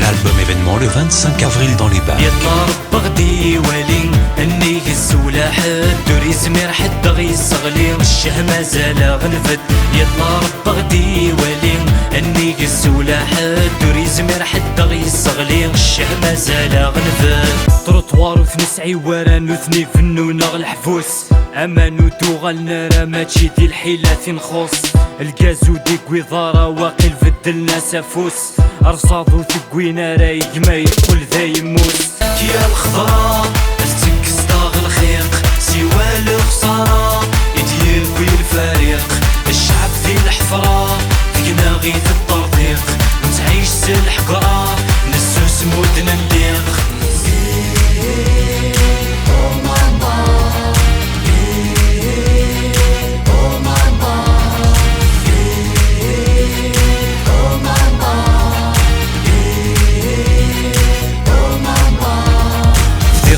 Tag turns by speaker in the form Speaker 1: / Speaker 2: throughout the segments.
Speaker 1: L'album événement le 25 avril dans les bars.
Speaker 2: يطلع رب غدي والي اني يسولا حد دوري زمير حد غيصغلي الشه مازال غنفد. يطلع رب غدي والي اني يسولا حد دوري زمير حد غيصغلي الشه مازال غنفد. تروطوار وثني سعيواران وثني فنون الحفوس امان وتوغلنا راه ماشي دي الحيلات نخص. الكازو دي كويضارا واقي الفدلنا سافوس ارصاد وثقوينا رايق ما يقول ذا يموس. كيا الخضرا التكس داغ الخيق سوى الخسارة يدير في الفريق. الشعب في الحفرة فينا غيث الترضيق نتعيش سلح قرا نسوس مودنا نليق.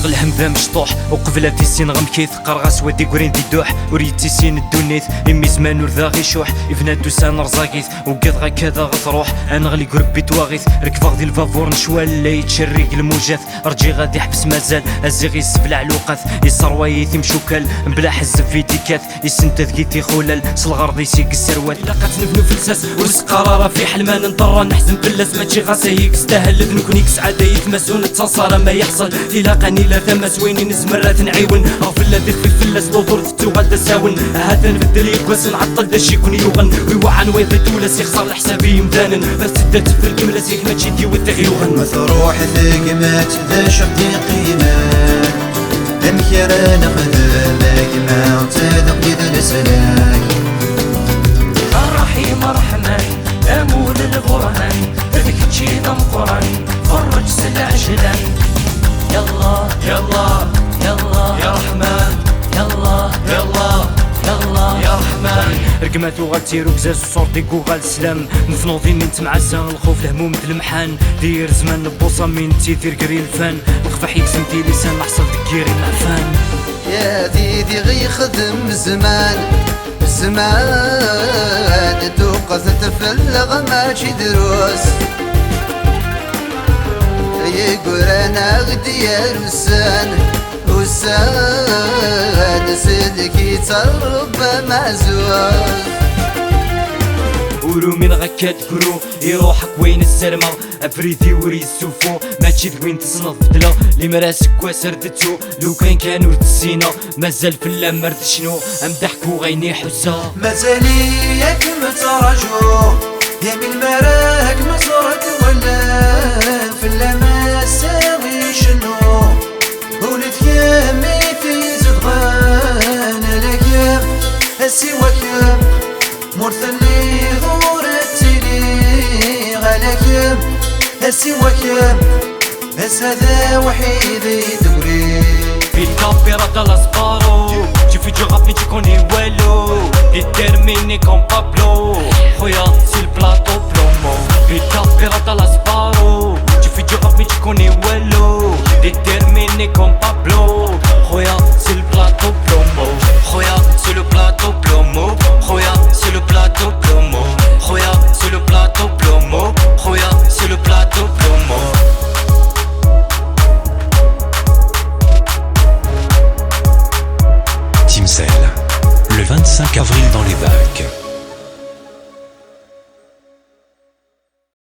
Speaker 2: الهمذا مشطوح وقبله في السين غمكيث قرغاس ودي قرين دي دوح وريتي سين الدونيث امي زمان ورذا غيشوح يفنادو سان رزاقيث وقد غاكذا غتروح انغلي قربي تواغيث ركفاغ دي الفافور نشوال لا يتشرق الموجات رجي غادي يحبس مازال ازيغ يسبلع لوقاث يصروايث يمشوكال بلا حزب في ديكات يسنتذ كيتي خولال سالغرض يسيق السروات. الا قاتنبنو في الساس ورزق قراره في حلمان نضر نحزن بلاس ماشي غاسايك استاهل ذنكونيك سعاده يتمسون التصاصره ما يحصل تلاقاني لا ثم زوينين نزمرات نعيون غفل الذي في فلاس بوضور تتوغل دساون هذا نبدل يكواس نعطل داش يكون يوغن ويوعن ويضيتو لاس يخسر الحسابي يمدانن بس تدات في الكملاس يكما تشدي والتغيوغن
Speaker 3: مثروح ثقمات ذا شقدي قيمات امكران خدمك ما تذق ذا السلاك.
Speaker 2: الرحيم رحمن امول البرهان ذيك تشيد مقرن فرج سلع جلان. يلا يلا يلا يا رحمن يلا يلا يلا يا رحمن. رقماتو غالتير وكزاز وصورتي كوغال السلام مفنوضين نت معزة الخوف الهموم المحان دير زمان بوصة من تيثير قري الفان الخفاح يكسمتي لسان نحصل دكيري معفان.
Speaker 3: يا ديدي غي خدم زمان زمان توقف تفلغ ماشي دروس يقول انا غدي يا رسان وسان سلكي ترب معزوز.
Speaker 2: قولوا من غكات قولوا يروحك وين السرمة افريدي وري السوفو ماشي ذوين تصنف بدلا لي مراسك وسردتو لو كانوا تسينا مازال في اللام مرد شنو ام ضحكو غيني حسا
Speaker 3: مازالي ياك متراجو يا من مراك مصرت ولا في اللام ساوي شنو ولد كامي في زغان لك السواك مرثلي غورتلي غلك السواك هذا وحيدي دوري
Speaker 2: في الكامبيرا الاسبارو شوفي جغبني تكوني والو ديتيرميني كوم بابلو خويا سي البلاطو بلومو. في الكامبيرا الاسبارو شوفي جغبني تكوني والو ديتيرميني كوم بابلو خويا سي البلاطو بلومو. خويا سي لو بلاطو بلومو خويا سي لو بلاطو بلومو خويا سي لو بلاطو بلومو خويا سي لو بلاطو بلومو.
Speaker 1: Timsel, le 25 avril dans les bacs.